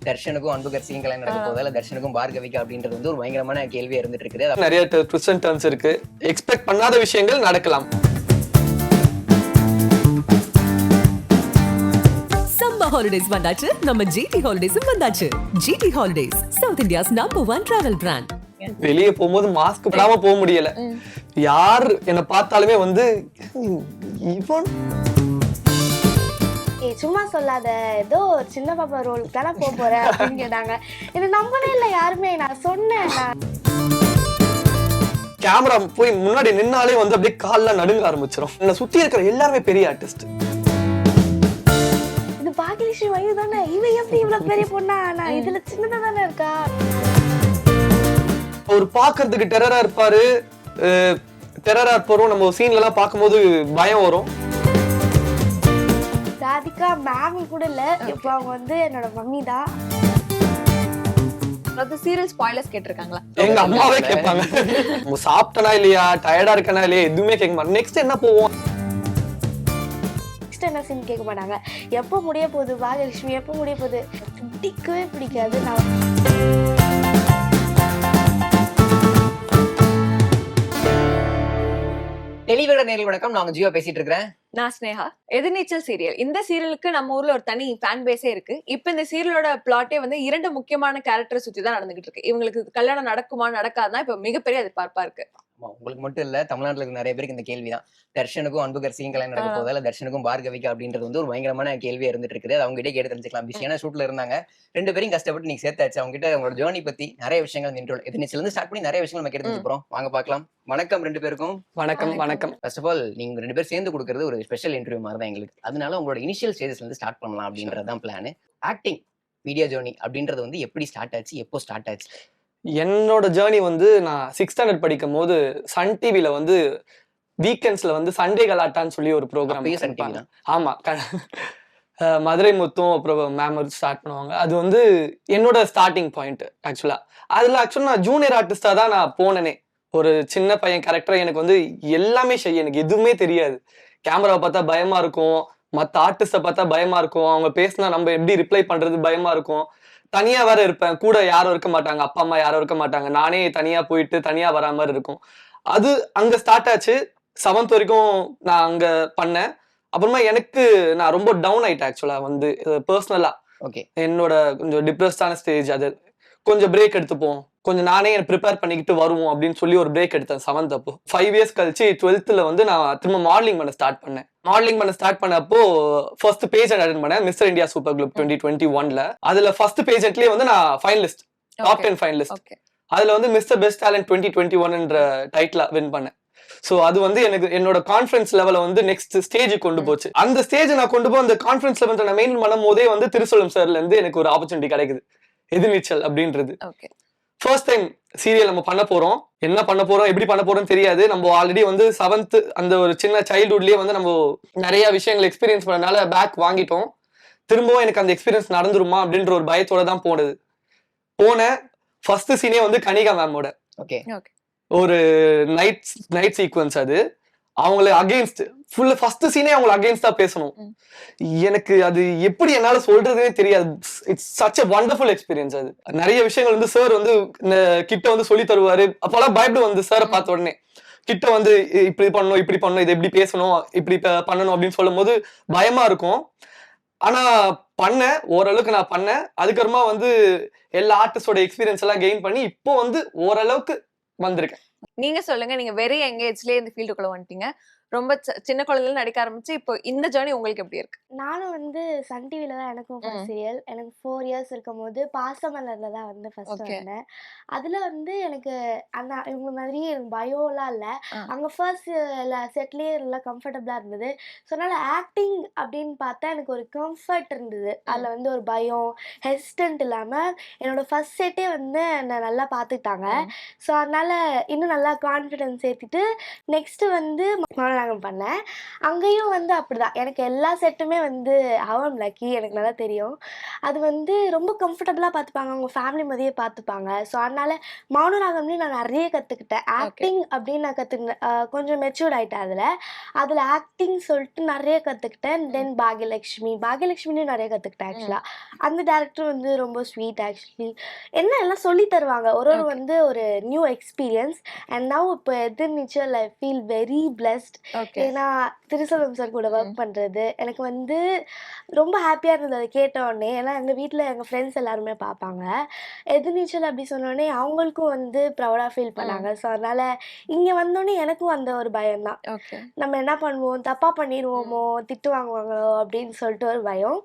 தர்ஷனுக்கும் அன்புகர்சியும் கல்யாணம் நடக்க போதால தர்ஷனுக்கும் பார்கவிக்கு அப்படின்றது வந்து ஒரு பயங்கரமான கேள்வியா இருந்துட்டு இருக்குது. நிறைய ட்விஸ்ட் அண்ட் டர்ன்ஸ் இருக்கு. எக்ஸ்பெக்ட் பண்ணாத விஷயங்கள் நடக்கலாம். சம்மர் ஹாலிடேஸ் வந்தாச்சு, நம்ம ஜிடி ஹாலிடேஸும் வந்தாச்சு. GT holidays, South India's number 1 travel brand. வெளியே போகும்போது மாஸ்க் போடாம போக முடியல. யார் என்ன பார்த்தாலுமே வந்து இவன் சும்மா சொல்லாத, ஏதோ சின்ன பாப்பா ரோலுக்கு தானே போற அப்படின்னு கேட்டாங்க. இது நம்பவே இல்லை யாருமே. நான் சொன்னேன், கேமரா போய் முன்னாடி நின்னாலே வந்து அப்படியே கால்லாம் நடுங்க ஆரம்பிச்சிடும். என்ன சுத்தி இருக்கிற எல்லாருமே பெரிய ஆர்டிஸ்ட். இது பாக்கியலட்சுமி வயது தானே, இவ எப்படி இவ்வளவு பெரிய பொண்ணா, நான் இதுல சின்னதா தானே இருக்கா. அவர் பாக்குறதுக்கு டெரரா இருப்பாரு. டெரரா இருப்பாரும். நம்ம சீன்ல எல்லாம் பார்க்கும்போது பயம் வரும். ராதிகா மேம் கூட இல்ல, இப்போ அவங்க வந்து என்னோட மம்மி தான். சீரியல் ஸ்பாயிலர்ஸ் கேட்டிருக்காங்களா? எங்க அம்மாவே கேட்பாங்க, சாப்பிட்டனா இல்லையா, டயர்டா இருக்கனா இல்லையா, எதுவுமே கேட்க மாட்டேன். நெக்ஸ்ட் என்ன போவோம், நெக்ஸ்ட் என்ன சீன் கேட்க மாட்டாங்க. எப்போ முடிய போகுது பாகியலட்சுமி, எப்போ முடிய போகுது, பிடிக்கவே பிடிக்காது. நான் டெலிவிட நேரில் வணக்கம், நான் ஜியோ பேசிட்டு இருக்கிறேன். நான் ஸ்னேகா. எதிர்நீச்சல் சீரியல், இந்த சீரியலுக்கு நம்ம ஊர்ல ஒரு தனி ஃபேன் பேஸே இருக்கு. இப்ப இந்த சீரியலோட பிளாட்டே வந்து 2 முக்கியமான கேரக்டர் சுத்தி தான் நடந்துகிட்டு இருக்கு. இவங்களுக்கு கல்யாணம் நடக்குமா நடக்காதுன்னா இப்ப மிகப்பெரிய எதிர்பார்ப்பா இருக்கு. உங்களுக்கு மட்டும் இல்ல, தமிழ்நாட்டுல இருக்க நிறைய பேருக்கு இந்த கேள்விதான். தர்ஷனுக்கும் அன்புகர்சியும் கல்யாணம் நடக்க போதால தர்ஷனுக்கும் பார்கவிக்கு அப்படின்றது வந்து ஒரு பயங்கரமான கேள்வியா இருந்துட்டு இருக்குது. அவங்க கிட்டே கேட்டு தெரிஞ்சுக்கலாம். பிஸியான ஷூட்ல இருந்தாங்க, 2 பேரும் கஷ்டப்பட்டு நீங்க சேர்த்தாச்சு. அவங்க கிட்ட அவங்களோட ஜேர்னி பத்தி நிறைய விஷயங்கள் நின்று எதிர்நீச்சல் இருந்து ஸ்டார்ட் பண்ணி நிறைய விஷயங்கள் நம்ம கேட்டு தெரிஞ்சு போறோம். வாங்க பார்க்கலாம். வணக்கம் 2 பேருக்கும். வணக்கம். வணக்கம். ஃபர்ஸ்ட் ஆஃப் ஆல் நீங்க 2 பேரும் சேர்ந்து கொடுக்கறது ஒரு ஸ்பெஷல் இன்டர்வியூ மாதிரி தான் எங்களுக்கு. அதனால உங்களோட இனிஷியல் ஸ்டேஜஸ்ல இருந்து ஸ்டார்ட் பண்ணலாம் அப்படின்றதான் பிளான். ஆக்டிங் மீடியா ஜேர்னி அப்படின்றது வந்து எப்படி ஸ்டார்ட் ஆச்சு, எப்போ ஸ்டார்ட் ஆச்சு? என்னோட ஜேர்னி வந்து நான் 6th ஸ்டாண்டர்ட் படிக்கும் போது சன் டிவில வந்து வீக்கெண்ட்ஸ்ல வந்து சண்டே கலாட்டான்னு சொல்லி ஒரு ப்ரோக்ராம். ஆமா, மதுரை முத்தும் அப்புறம் மேம் ஸ்டார்ட் பண்ணுவாங்க. அது வந்து என்னோட ஸ்டார்டிங் பாயிண்ட். ஆக்சுவலா நான் ஜூனியர் ஆர்டிஸ்டா தான் நான் போனேனே. ஒரு சின்ன பையன் கேரக்டர். எனக்கு வந்து எல்லாமே எனக்கு எதுவுமே தெரியாது. கேமராவை பார்த்தா பயமா இருக்கும், மற்ற ஆர்டிஸ்ட பார்த்தா பயமா இருக்கும், அவங்க பேசினா நம்ம எப்படி ரிப்ளை பண்றது பயமா இருக்கும். தனியா வேற இருப்பேன், கூட யாரும் இருக்க மாட்டாங்க, அப்பா அம்மா யாரும் இருக்க மாட்டாங்க, நானே தனியா போயிட்டு தனியா வரா மாதிரி இருக்கும். அது அங்க ஸ்டார்ட் ஆச்சு. 7th வரைக்கும் நான் அங்க பண்ணேன். அப்புறமா நான் ரொம்ப டவுன் ஆயிட்டேன் ஆக்சுவலா. வந்து பர்சனலா என்னோட கொஞ்சம் டிப்ரெஸ்டான ஸ்டேஜ். அது கொஞ்சம் பிரேக் எடுத்துப்போம், கொஞ்சம் நானே ப்ரிப்பேர் பண்ணிக்கிட்டு வருவோம் அப்படின்னு சொல்லி ஒரு பிரேக் எடுத்தேன் 7th அப்போ. 5 years கழிச்சு 12th வந்து நான் திரும்ப மாடலிங் பண்ண ஸ்டார்ட் பண்ணேன். மாடலிங் பண்ண ஸ்டார்ட் பண்ணப்போ ஃபர்ஸ்ட் பேஜ் அட்டெண்ட் பண்ணேன் மிஸ்டர் இந்தியா சூப்பர் குளூப் 2021ல. அதுல ஃபர்ஸ்ட் பேஜெட்லயே வந்து நான் ஃபைனலிஸ்ட், டாப் 10 ஃபைனலிஸ்ட். அதுல வந்து மிஸ்டர் பெஸ்ட் டேலண்ட் 2021ன்ற டைட்டில் வின் பண்ணேன். சோ அது வந்து எனக்கு என்னோட கான்ஃபிடன்ஸ் லெவல வந்து நெக்ஸ்ட் ஸ்டேஜுக்கு கொண்டு போச்சு. அந்த ஸ்டேஜ் நான் கொண்டு போய் அந்த கான்ஃபிடன்ஸ் லெவல் நான் மெயின்டைன் பண்ணும் போதே வந்து திருசூலம் சார்ல இருந்து எனக்கு ஒரு ஆப்பர்ச்சுனிட்டி கிடைக்குது. எதிர்நீச்சல் அப்படின்றது ஃபர்ஸ்ட் டைம் சீரியல் நம்ம பண்ண போறோம். என்ன பண்ண போறோம், எப்படி பண்ண போறோம்னு தெரியாது. நம்ம ஆல்ரெடி வந்து 7th அந்த ஒரு சின்ன சைல்ட்ஹுட்லயே வந்து நம்ம நிறைய விஷயங்கள் எக்ஸ்பீரியன்ஸ் பண்ணனால பேக் வாங்கிட்டோம். திரும்பவும் எனக்கு அந்த எக்ஸ்பீரியன்ஸ் நடந்துருமா அப்படின்ற ஒரு பயத்தோட தான் போன ஃபர்ஸ்ட் சீனே வந்து கனிகா மேமோட ஒரு நைட் சீக்வன்ஸ். அது அவங்கள அகெயின்ஸ்ட் ஃபுல்லா ஃபர்ஸ்ட் சீனே அவங்கள அகெயின்ஸ்டா பேசணும். எனக்கு அது எப்படி என்னால சொல்றதுனே தெரியாது. It's such a wonderful experience. அது நிறைய விஷயங்கள் வந்து சார் வந்து கிட்ட வந்து சொல்லி தருவாரு. அப்போலாம் பயப்படு வந்து சாரை பார்த்த உடனே கிட்ட வந்து இப்படி பண்ணணும், இது எப்படி பேசணும், இப்படி பண்ணணும் அப்படின்னு சொல்லும் போது பயமா இருக்கும். ஆனா ஓரளவுக்கு நான் பண்ணேன். அதுக்கப்புறமா வந்து எல்லா ஆர்டிஸ்டோட எக்ஸ்பீரியன்ஸ் எல்லாம் கெயின் பண்ணி இப்போ வந்து ஓரளவுக்கு வந்திருக்கேன். நீங்க சொல்லுங்க, நீங்க வெரி யங் ஏஜ்லயே இந்த ஃபீல்டுக்குள்ள வந்துட்டீங்க. ரொம்ப சின்ன குழந்தையில நடிக்க ஆரம்பிச்சு இப்போ இந்த ஜேர்னி உங்களுக்கு எப்படி இருக்கு? நானும் வந்து சன் டிவில தான் எனக்கும் ஃபர்ஸ்ட் சீரியல். எனக்கு 4 years இருக்கும் போது பாசமலர்ல தான் வந்து ஃபர்ஸ்ட் வந்தேன். அதுல வந்து எனக்கு அந்த இவங்க மாதிரி எனக்கு பயம்லாம் இல்லை. அங்க ஃபர்ஸ்ட் செட்லயே எல்லாம் கம்ஃபர்டபுளா இருந்தது. ஸோ அதனால ஆக்டிங் அப்படின்னு பார்த்தா எனக்கு ஒரு கம்ஃபர்ட் இருந்தது. அதுல வந்து ஒரு பயம் ஹெசிடன்ட் இல்லாம என்னோட ஃபர்ஸ்ட் செட்டே வந்து என்னை நல்லா பார்த்துக்கிட்டாங்க. ஸோ அதனால இன்னும் நல்லா கான்ஃபிடன்ஸ் ஏற்றிட்டு நெக்ஸ்ட் வந்து மௌனராகம் பண்ணேன். அங்கேயும் வந்து அப்படிதான். எனக்கு எல்லா செட்டுமே வந்து ஹவம் லக்கி எனக்கு நல்லா தெரியும். அது வந்து ரொம்ப கம்ஃபர்டபுளா பார்த்துப்பாங்க. அவங்க ஃபேமிலி மாதிரியே பார்த்துப்பாங்க. ஸோ அதனால மௌனராகம்லயும் நான் நிறைய கத்துக்கிட்டேன். ஆக்டிங் அப்படின்னு நான் கத்துக்கிட்டேன். கொஞ்சம் மெச்சூர்ட் ஆயிட்டேன் அதுல. அதுல ஆக்டிங் சொல்லிட்டு நிறைய கத்துக்கிட்டேன். தென் பாக்யலட்சுமிலையும் நிறைய கத்துக்கிட்டேன் ஆக்சுவலா. அந்த டேரக்டர் வந்து ரொம்ப ஸ்வீட் ஆக்சுவலி. என்ன எல்லாம் சொல்லி தருவாங்க. ஒரு வந்து ஒரு நியூ எக்ஸ்பீரியன்ஸ். அண்ட் நவ் இப்போ எதிர்நீச்சல் ஐ ஃபீல் வெரி பிளஸ்ட். ஏன்னா திருசெல்வம் சார் கூட ஒர்க் பண்றது எனக்கு வந்து ரொம்ப ஹாப்பியா இருந்தது அதை கேட்ட உடனே. ஏன்னா எங்க வீட்டில் எங்க ஃப்ரெண்ட்ஸ் எல்லாருமே பார்ப்பாங்க. எதிர்நீச்சல் அப்படி சொன்னோடனே அவங்களுக்கும் வந்து ப்ரௌடா ஃபீல் பண்ணாங்க. ஸோ அதனால இங்க வந்தோடனே எனக்கும் அந்த ஒரு பயம் தான். நம்ம என்ன பண்ணுவோம், தப்பா பண்ணிடுவோமோ, திட்டு வாங்குவாங்களோ அப்படின்னு சொல்லிட்டு ஒரு பயம்.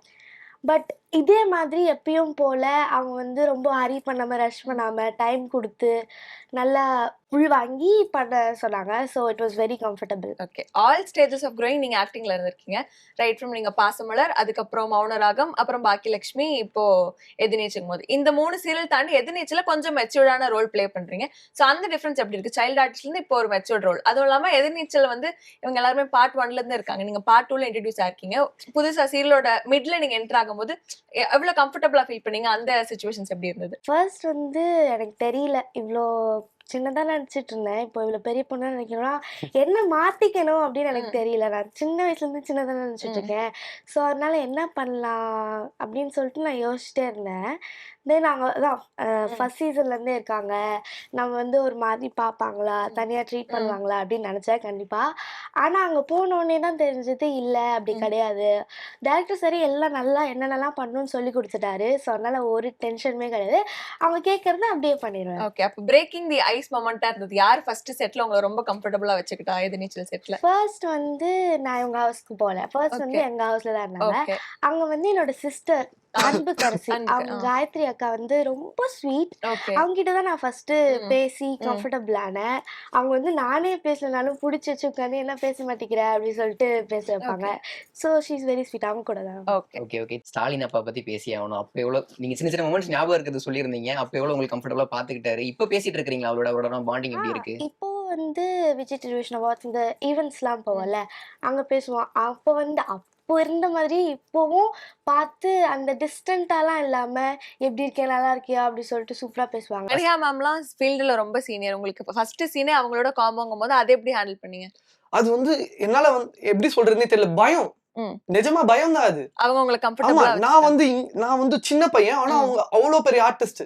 பட் இதே மாதிரி எப்பயும் போல அவங்க வந்து ரொம்ப ஹரி பண்ணாம ரஷ் பண்ணாம டைம் கொடுத்து நல்லா உள்வாங்கி பண்ண சொன்னாங்க. So it was very comfortable. Okay, all stages of growing நீங்க ஆக்டிங்ல இருந்திருக்கீங்க. ரைட் ஃப்ரம் நீங்க பாசமலர், அதுக்கப்புறம் மௌனராகம், அப்புறம் பாக்கியலட்சுமி, இப்போ எதிர்நீச்சல் போது இந்த 3 சீரியல் தாண்டி எதிர்நீச்சல கொஞ்சம் மெச்சூர்டான ரோல் பிளே பண்றீங்க. ஸோ அந்த டிஃபரன்ஸ் எப்படி இருக்கு? சைல்ட் ஆர்டிஸ்ட்ல இருந்து இப்போ ஒரு மெச்சூர்ட் ரோல். அதுவும் இல்லாம எதிர்நீச்சல் வந்து இவங்க எல்லாருமே பார்ட் 1ல இருந்து இருக்காங்க. நீங்க பார்ட் 2ல இன்ட்ரடியூஸ் ஆயிருக்கீங்க. புதுசா சீரியலோட மிட்ல நீங்க என்டர் ஆகும்போது எவ்வளவு கம்ஃபர்டபுளா ஃபீல் பண்ணீங்க? அந்த சிச்சுவேஷன்ஸ் எப்படி இருந்தது? ஃபர்ஸ்ட் வந்து எனக்கு தெரியல, இவ்வளோ சின்னதாக நினச்சிட்டு இருந்தேன். இப்போ இவ்வளோ பெரிய பொண்ணா நினைக்கணும்னா என்ன மாற்றிக்கணும் அப்படின்னு எனக்கு தெரியல. நான் சின்ன வயசுலேருந்து சின்னதாக நினச்சிட்டு இருக்கேன். ஸோ அதனால என்ன பண்ணலாம் அப்படின்னு சொல்லிட்டு நான் யோசிச்சிட்டே இருந்தேன். தென் அவங்க தான் ஃபர்ஸ்ட் சீசன்லேருந்தே இருக்காங்க. நம்ம வந்து ஒரு மாதிரி பார்ப்பாங்களா, தனியாக ட்ரீட் பண்ணுவாங்களா அப்படின்னு நினச்சேன் கண்டிப்பாக. ஆனால் அங்கே போனோடனே தான் தெரிஞ்சது இல்லை, அப்படி கிடையாது. டேரக்டர் சரி எல்லாம் நல்லா என்னென்னலாம் பண்ணணும்னு சொல்லி கொடுத்துட்டாரு. ஸோ அதனால ஒரு டென்ஷனுமே கிடையாது. அவங்க கேட்கறத அப்படியே பண்ணிடுவேன். ஓகே, அப்ப பிரேக்கிங் தி ஐஸ் மொமெண்டா இருந்தது. யார் ஃபர்ஸ்ட் செட்ல உங்களை ரொம்ப கம்ஃபர்டபுளா வச்சுக்கிட்டா எதிர்நீச்சல் செட்ல? ஃபர்ஸ்ட் வந்து நான் இவங்க ஹவுஸ்க்கு போகல. ஃபர்ஸ்ட் வந்து எங்க ஹவுஸ்ல தான் இருந்தாங்க. அங்க வந்து என்னோட சிஸ்டர் அன்புக்கரசி, அவங்க காயத்ரி அக்கா வந்து ரொம்ப ஸ்வீட். அவங்க கிட்ட தான் நான் ஃபர்ஸ்ட் பேசி கம்ஃபர்டபுள் ஆனேன். அவங்க வந்து நானே பேசலனாலும் பிடிச்சி வச்சு உட்காந்து என்ன பேச மாட்டேங்கிற அப்படின்னு சொல்லிட்டு பேச வைப்பாங்க. So she is very sweet. அவங்க கூட தான். ஓகே ஸ்டாலின் அப்பா பத்தி பேசி ஆகணும். அப்ப எவ்வளவு நீங்க சின்ன சின்ன மொமெண்ட்ஸ் ஞாபகம் இருக்கிறது சொல்லியிருந்தீங்க. அப்ப எவ்வளவு உங்களுக்கு கம்ஃபர்டபுளா பாத்துக்கிட்டாரு? இப்ப பேசிட்டு இருக்கீங்களா அவரோட பாண்டிங் எப்படி இருக்கு? இப்போ வந்து விஜய் டெலிவிஷன் அவார்ட்ஸ் இந்த ஈவெண்ட்ஸ்லாம் போவோம்ல, அங்க பேசுவோம். அப்போ வந்து அப்போ இருந்த மாதிரி இப்போவும் பார்த்து அந்த டிஸ்டன்ட்டாலாம் இல்லாம எப்படி இருக்கேன், நல்லா இருக்கியா அப்படி சொல்லிட்டு சூப்பரா பேசுவாங்க. மரியா மேம்லாம் ஃபீல்டுல ரொம்ப சீனியர். உங்களுக்கு ஃபர்ஸ்ட் சீனே அவங்களோட காம்போங்கும் போது அதை எப்படி ஹேண்டில் பண்ணீங்க? அது வந்து என்னால வந்து எப்படி சொல்றதுன்னே தெரியல. பயம், நிஜமா பயம் தான் அது. அவங்க உங்களை கம்ஃபர்டபுளா நான் வந்து சின்ன பையன், ஆனா அவங்க அவ்வளவு பெரிய ஆர்டிஸ்ட்.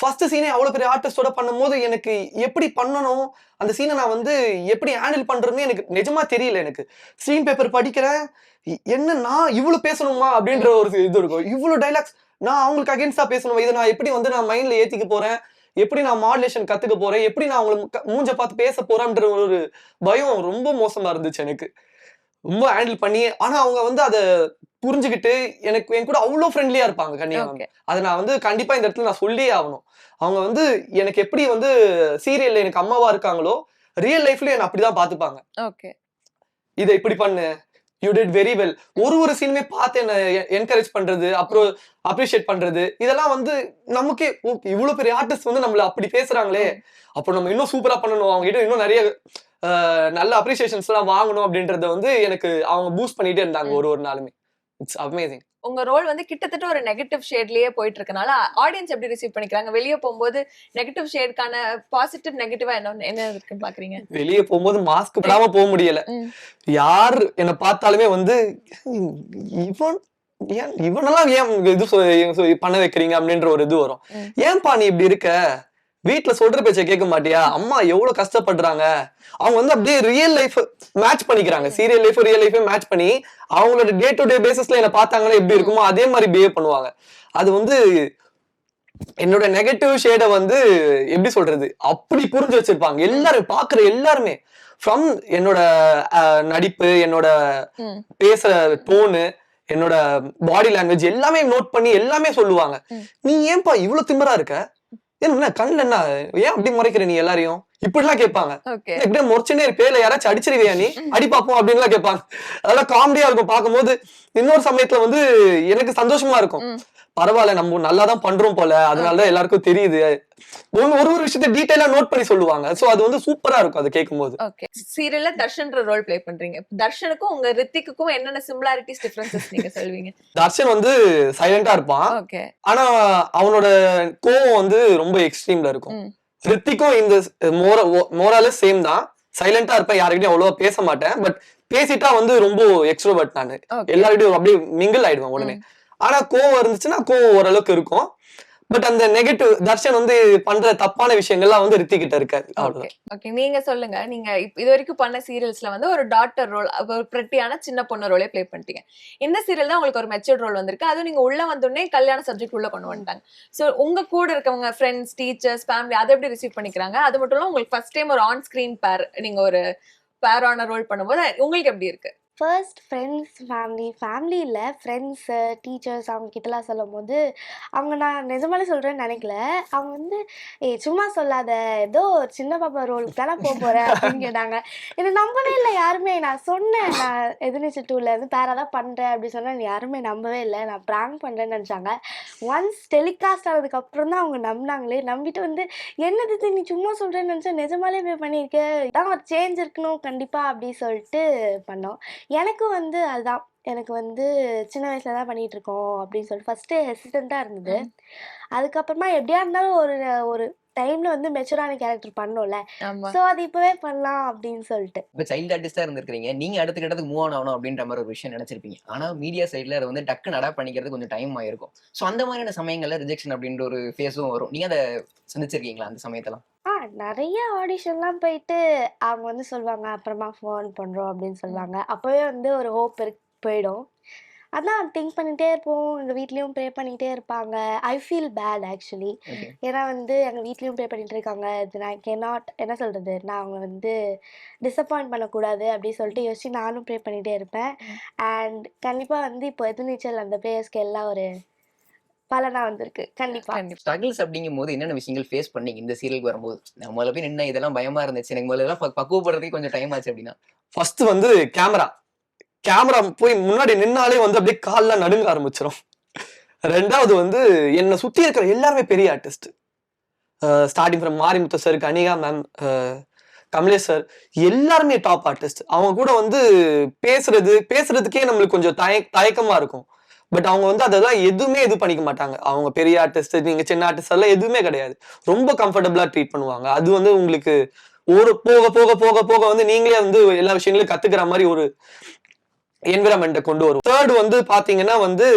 ஃபர்ஸ்ட் சீனே அவ்வளவு பெரிய ஆர்டிஸ்டோட பண்ணும்போது எனக்கு எப்படி பண்ணணும், அந்த சீனை நான் வந்து எப்படி ஹேண்டில் பண்றதுன்னு எனக்கு நிஜமா தெரியல. எனக்கு ஸ்க்ரீன் பேப்பர் படிக்கிறேன், என்ன நான் இவ்வளவு பேசணுமா அப்படின்ற ஒரு இது இருக்கும். இவ்வளவு டைலாக்ஸ் நான் அவங்களுக்கு அகேன்ஸ்டா பேசணும். இதை நான் எப்படி வந்து நான் மைண்ட்ல ஏத்திக்க போறேன், எப்படி நான் மாடுலேஷன் கத்துக்க போறேன், எப்படி நான் அவங்களுக்கு மூஞ்ச பார்த்து பேச போறேன்ற ஒரு பயம் ரொம்ப மோசமா இருந்துச்சு எனக்கு. ரொம்ப ஹேண்டில் பண்ணி, ஆனா அவங்க வந்து அதை புரிஞ்சுக்கிட்டு எனக்கு என் கூட அவ்வளோ ஃப்ரெண்ட்லியா இருப்பாங்க கன்னியா. அதை நான் வந்து கண்டிப்பா இந்த இடத்துல நான் சொல்லியே ஆகணும். அவங்க வந்து எனக்கு எப்படி வந்து சீரியல்ல எனக்கு அம்மாவா இருக்காங்களோ, ரியல் லைஃப்ல என்ன அப்படிதான் பாத்துப்பாங்க. இதை இப்படி பண்ணு, யூ டிட் வெரி வெல். ஒரு சீனுமே பார்த்து என்ன என்கரேஜ் பண்றது, அப்புறம் அப்ரிஷியேட் பண்றது, இதெல்லாம் வந்து நமக்கே இவ்வளவு பெரிய ஆர்டிஸ்ட் வந்து நம்மள அப்படி பேசுறாங்களே, அப்போ நம்ம இன்னும் சூப்பரா பண்ணணும், அவங்க கிட்ட இன்னும் நிறைய நல்ல அப்ரிசியேஷன்ஸ் எல்லாம் வாங்கணும் அப்படின்றத வந்து எனக்கு அவங்க பூஸ்ட் பண்ணிட்டே இருந்தாங்க ஒரு நாளுமே. It's amazing. உங்க ரோல் வந்து கிட்டத்தட்ட ஒரு நெகட்டிவ் ஷேட்லயே போயிட்டு இருக்கனால ஆடியன்ஸ் எப்படி ரிசீவ் பண்ணிக்கிறாங்க? வெளியே போகும்போது நெகட்டிவ் ஷேட்கான பாசிட்டிவ் நெகட்டிவா என்ன இருக்குன்னு பாக்குறீங்க? வெளியே போகும்போது மாஸ்க் போடாம போக முடியல. யார் என்ன பார்த்தாலுமே வந்து இவனெல்லாம் ஏன் இது பண்ண வைக்கிறீங்க அப்படின்ற ஒரு இது வரும். ஏன்பா நீ இப்படி இருக்க, வீட்டுல சொல்ற பேச்ச கேட்க மாட்டியா, அம்மா எவ்வளவு கஷ்டப்படுறாங்க. அவங்க வந்து அப்படியே ரியல் லைஃப் மேட்ச் பண்ணிக்கிறாங்க. Serial life real life match பண்ணி அவங்களோட டே டு டே பேசிஸ்ல என்ன பார்த்தாங்கன்னா எப்படி இருக்குமோ அதே மாதிரி பிஹேவ் பண்ணுவாங்க. அது வந்து என்னோட நெகட்டிவ் ஷேடை வந்து எப்படி சொல்றது அப்படி புரிஞ்சு வச்சிருப்பாங்க எல்லாரும், பாக்குற எல்லாருமே. ஃப்ரம் என்னோட நடிப்பு, என்னோட பேசுற டோனு, என்னோட பாடி லாங்குவேஜ் எல்லாமே நோட் பண்ணி எல்லாமே சொல்லுவாங்க. நீ ஏன்பா இவ்வளவு திமிரா இருக்க, என்ன கண்ணுல என்ன, ஏன் அப்படி முறைக்கிற நீ எல்லாரையும், இப்படிலாம் கேட்பாங்க. எப்படியே முறைச்சுனே இருப்பேல, யாராச்சும் அடிச்சிருவியா நீ, அடி பாப்போம் அப்படின்னு கேட்பாங்க. அதெல்லாம் காமெடியா இருக்கும் பார்க்கும்போது. இன்னொரு சமயத்துல வந்து எனக்கு சந்தோஷமா இருக்கும். பரவாயில்ல நம்ம நல்லா தான் பண்றோம் போல, அதனாலதான் எல்லாருக்கும் தெரியுது. ஒரு விஷயத்த டீடைலா நோட் பண்ணி சொல்லுவாங்க. சோ அது வந்து சூப்பரா இருக்கும் அதை கேட்கும் போது. ஓகே, சீரியல்ல தர்ஷன்ற ரோல் ப்ளே பண்றீங்க. தர்ஷனுக்கும் உங்க ரித்திக்குக்கும் என்னென்ன சிமிலாரிட்டிஸ் டிஃபரன்சஸ் நீங்க சொல்வீங்க? தர்ஷன் வந்து சைலண்டா இருப்பான். ஓகே. ஆனா அவனோட கோவம் வந்து ரொம்ப எக்ஸ்ட்ரீம்ல இருக்கும். ரித்திக்கும் இந்த மோரலஸ் சேம் தான். சைலண்டா இருப்பேன், யாருக்கிட்டையும் அவ்வளவா பேச மாட்டேன். பட் பேசிட்டா வந்து ரொம்ப எக்ஸ்ட்ரோவர்ட் நானு. எல்லாருக்கிட்டையும் அப்படியே மிங்கிள் ஆயிடுவேன் உடனே. ஆனா கோவம் இருந்துச்சுன்னா கோவம் ஓரளவுக்கு இருக்கும். பட் அந்த நெகட்டிவ் தர்ஷன் வந்து பண்ற தப்பான விஷயங்கள்லாம் வந்து ரித்தி கிட்ட இருக்காது. அவ்வளவுதான். ஓகே, நீங்க சொல்லுங்க. நீங்க இது வரைக்கும் பண்ண சீரியல்ஸ்ல வந்து ஒரு டாட்டர் ரோல், ஒரு பிரெட்டியான சின்ன பொண்ணு ரோலே ப்ளே பண்ணிட்டீங்க. இந்த சீரியல் தான் உங்களுக்கு ஒரு மெச்சூர்ட் ரோல் வந்திருக்கு. அதுவும் நீங்க உள்ள வந்தோடனே கல்யாண சப்ஜெக்ட் உள்ள கொண்டு வந்துட்டாங்க. சோ உங்க கூட இருக்கவங்க ஃப்ரெண்ட்ஸ், டீச்சர்ஸ், ஃபேமிலி அதை எப்படி ரிசீவ் பண்ணிக்கிறாங்க? அது மட்டும் இல்ல, உங்களுக்கு ஃபர்ஸ்ட் டைம் ஒரு ஆன் ஸ்கிரீன் பேர், நீங்க ஒரு பேரான ரோல் பண்ணும்போது உங்களுக்கு எப்படி இருக்கு? ஃபர்ஸ்ட் ஃப்ரெண்ட்ஸ், ஃபேமிலி இல்லை, ஃப்ரெண்ட்ஸு, டீச்சர்ஸ் அவங்க கிட்டலாம் சொல்லும் போது அவங்க, நான் நிஜமாலே சொல்கிறேன்னு நினைக்கல. அவங்க வந்து சும்மா சொல்லாத, ஏதோ ஒரு சின்ன பாப்பா ரோலுக்கு தானே போக போகிறேன் அப்படின்னு கேட்டாங்க. எனக்கு நம்பவே இல்லை யாருமே. நான் சொன்னேன், நான் எதிர்நீச்சல் 2லேருந்து பேராக தான் பண்ணுறேன் அப்படின்னு சொன்னேன். யாருமே நம்பவே இல்லை, நான் ப்ராங்க் பண்ணுறேன்னு நினச்சாங்க. ஒன்ஸ் டெலிகாஸ்ட் ஆனதுக்கப்புறம் தான் அவங்க நம்பினாங்களே. நம்பிட்டு வந்து என்னது நீ சும்மா சொல்கிறேன்னு நினச்சா நிஜமாலே போய் பண்ணியிருக்கேன், இதான் ஒரு சேஞ்ச் இருக்கணும் கண்டிப்பாக அப்படி சொல்லிட்டு பண்ணோம். எனக்கு வந்து அதுதான், எனக்கு வந்து சின்ன வயசுல தான் பண்ணிட்டு இருக்கோம் அப்படின்னு சொல்லிட்டு ஃபர்ஸ்ட் ஹெசிடண்டா இருந்தது. அதுக்கப்புறமா எப்படியா இருந்தாலும் ஒரு டைம்ல வந்து மெச்சூரான கேரக்டர் பண்ணோம்ல, சோ அது இப்பவே பண்ணலாம் அப்படின்னு சொல்லிட்டு. இப்ப சைல்டு ஆர்டிஸ்டா இருந்திருக்கீங்க, நீங்க அடுத்த கட்டத்துக்கு மூவ் ஆன் ஆகணும் அப்படின்ற மாதிரி ஒரு விஷயம் நினைச்சிருப்பீங்க. ஆனா மீடியா சைட்ல அதை வந்து டக்குன்னு அடாப்ட் பண்ணிக்கிறது கொஞ்சம் டைம் ஆயிருக்கும். சோ அந்த மாதிரியான சமயங்கள்ல ரிஜெக்ஷன் அப்படின்ற ஒரு ஃபேஸும் வரும். நீங்க அதை சந்திச்சிருக்கீங்களா அந்த சமயத்தெல்லாம்? நிறைய ஆடிஷன்லாம் போயிட்டு அவங்க வந்து சொல்லுவாங்க அப்புறமா ஃபோன் பண்றோம் அப்படின்னு சொல்லுவாங்க. அப்பவே வந்து ஒரு ஹோப் போயிடும். அதான் திங்க் பண்ணிட்டே இருப்போம். எங்கள் வீட்லேயும் ப்ரே பண்ணிகிட்டே இருப்பாங்க. I feel bad actually. ஏன்னா வந்து எங்கள் வீட்லேயும் ப்ரே பண்ணிகிட்டு இருக்காங்க. இது நான் கேனாட் என்ன சொல்கிறது, நான் அவங்க வந்து டிசப்பாயிண்ட் பண்ணக்கூடாது அப்படின்னு சொல்லிட்டு யோசிச்சு நானும் ப்ரே பண்ணிகிட்டே இருப்பேன். அண்ட் கண்டிப்பாக வந்து இப்போ எதிர்நீச்சல் அந்த ப்ரேயர்ஸ்க்கு எல்லாம் ஒரு பலனா வந்திருக்கு. கண்டிப்பா. ஸ்ட்ரகிள்ஸ் அப்படிங்கும் போது என்னென்ன விஷயங்கள் ஃபேஸ் பண்ணீங்க இந்த சீரியலுக்கு வரும்போது? நம்மள போய் நின்னா இதெல்லாம் பயமா இருந்துச்சு, எனக்கு முதல்ல பக்குவப்படுறதுக்கு கொஞ்சம் டைம் ஆச்சு அப்படின்னா? ஃபர்ஸ்ட் வந்து கேமரா போய் முன்னாடி நின்னாலே வந்து அப்படியே கால்லாம் நடுங்க ஆரம்பிச்சிடும். ரெண்டாவது வந்து என்னை சுத்தி இருக்கிற எல்லாருமே பெரிய artist. Starting from Marimuthu sir, Kanika ma'am, Kamalesh sir, எல்லாருமே டாப் ஆர்டிஸ்ட். அவங்க கூட வந்து பேசுறதுக்கே நம்மளுக்கு கொஞ்சம் தயக்கமா இருக்கும். பட் அவங்க வந்து அதெல்லாம் எதுவுமே இது பண்ணிக்க மாட்டாங்க. அவங்க பெரிய ஆர்டிஸ்ட், நீங்க சின்ன ஆர்டிஸ்ட் எல்லாம் எதுவுமே கிடையாது. ரொம்ப கம்ஃபர்டபுளா ட்ரீட் பண்ணுவாங்க. அது வந்து உங்களுக்கு ஒரு போக போக போக போக வந்து நீங்களே வந்து எல்லா விஷயங்களையும் கத்துக்கிற மாதிரி ஒரு என்விரான்மெண்ட்டை கொண்டு வரும். தேர்ட் வந்து பாத்தீங்கன்னா வந்து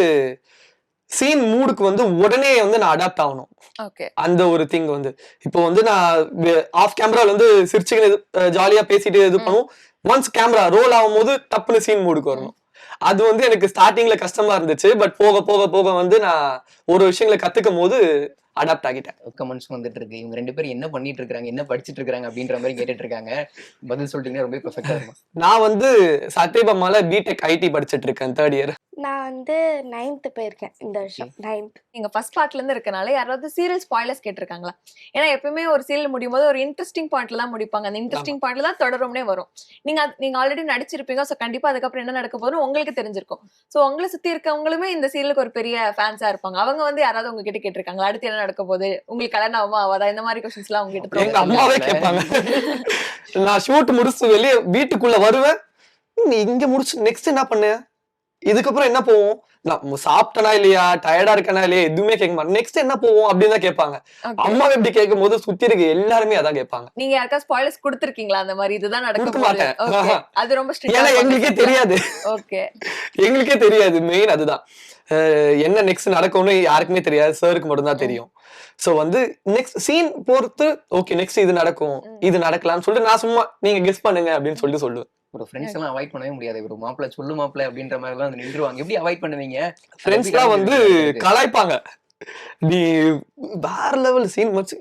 சீன் மூடுக்கு வந்து உடனே வந்து நான் அடாப்ட் ஆகணும். அந்த ஒரு திங் வந்து இப்போ வந்து நான் ஆஃப் கேமரால வந்து சிரிச்சுக்கிட்டு ஜாலியா பேசிட்டு இது பண்ணுவோம். ஒன்ஸ் கேமரா ரோல் ஆகும் போது டப்புன்னு சீன் மூடுக்கு வரணும். அது வந்து எனக்கு ஸ்டார்டிங்ல கஷ்டமா இருந்துச்சு. பட் போக போக போக வந்து நான் ஒரு விஷயங்களை கத்துக்கும் போது அடாப்ட் ஆகிட்டேன். கமெண்ட்ஸ் வந்துட்டு இருக்கு, இவங்க 2 பேரும் என்ன பண்ணிட்டு இருக்காங்க, என்ன படிச்சிட்டு இருக்காங்க அப்படின்ற மாதிரி கேட்டுட்டு இருக்காங்க. பதில் சொல்லிட்டீங்கன்னா ரொம்ப பெர்ஃபெக்ட்டா இருக்கும். நான் வந்து சத்யபாமால பிடெக் ஐடி படிச்சிட்டு இருக்கேன், 3rd இயர். நான் வந்து 9th போயிருக்கேன் இந்த வருஷம். 9th. நீங்க ஃபர்ஸ்ட் பார்ட்ல இருந்து இருக்கனால யாராவது சீரியல் ஸ்பாயிலர்ஸ் கேட்டிருக்காங்களா? ஏன்னா எப்பவுமே ஒரு சீரியல் முடியும் போது ஒரு இன்ட்ரெஸ்டிங் பாயிண்ட்ல தான் முடிப்பாங்க. அந்த இன்ட்ரெஸ்டிங் பாயிண்ட்ல தான் தொடரும்னே வரும். நீங்க ஆல்ரெடி நடிச்சிருப்பீங்க. சோ கண்டிப்பா அதுக்கப்புறம் என்ன நடக்க போதும் உங்களுக்கு தெரிஞ்சிருக்கும். சோ உங்களை சுத்தி இருக்கவங்களுமே இந்த சீரியலுக்கு ஒரு பெரிய ஃபேன்ஸா இருப்பாங்க. அவங்க வந்து யாராவது உங்ககிட்ட கேட்டிருக்காங்களா, அடுத்து என்ன நடக்க போகுது, உங்களுக்கு கல்யாணம் ஆகுமா ஆகாதா, இந்த மாதிரி क्वेश्चंस எல்லாம் உங்ககிட்ட? எங்க அம்மாவே கேட்பாங்க. நான் ஷூட் முடிச்சு வெளியே வீட்டுக்குள்ள வருவேன், நீ இங்க முடிச்சு நெக்ஸ்ட் என்ன பண்ண, இதுக்கப்புறம் என்ன போவோம், நான் சாப்பிட்டனா இல்லையா, டயர்டா இருக்கனா இல்லையா, எதுவுமே கேட்க மாட்டேன். நெக்ஸ்ட் என்ன போவோம் அப்படின்னு தான் கேட்பாங்க. அம்மாவே எப்படி கேட்கும் போது சுத்தி இருக்க எல்லாருமே அதான் கேட்பாங்க. நீங்க யாருக்கா ஸ்பாயிலர்ஸ் கொடுத்திருக்கீங்களா அந்த மாதிரி இதுதான் நடக்க மாட்டேன்? அது ரொம்ப ஸ்ட்ரிக்ட்டா. ஏன்னா எங்களுக்கே தெரியாது. ஓகே, எங்களுக்கே தெரியாது. மெயின் அதுதான், என்ன நெக்ஸ்ட் நடக்கும்னு யாருக்குமே தெரியாது, சாருக்கு மட்டும் தான் தெரியும். சோ வந்து நெக்ஸ்ட் சீன் பொறுத்து ஓகே நெக்ஸ்ட் இது நடக்கும், இது நடக்கலாம்னு சொல்லிட்டு நான் சும்மா நீங்க கெஸ் பண்ணுங்க அப்படின்னு சொல்லிட்டு சொல்லுவேன். ஒரு ஃப்ரெண்ட்ஸ் எல்லாம் அவாய்ட் பண்ணவே முடியாது. ஒரு மாப்பிள்ள சொல்லு மாப்பிள்ள அப்படின்ற மாதிரி எல்லாம் நின்றுவாங்க. எப்படி அவாய்ட் பண்ணுவீங்க? ஃப்ரெண்ட்ஸ் எல்லாம் வந்து கலாய்ப்பாங்க, நீ வேற லெவல் சீன் மச்சு,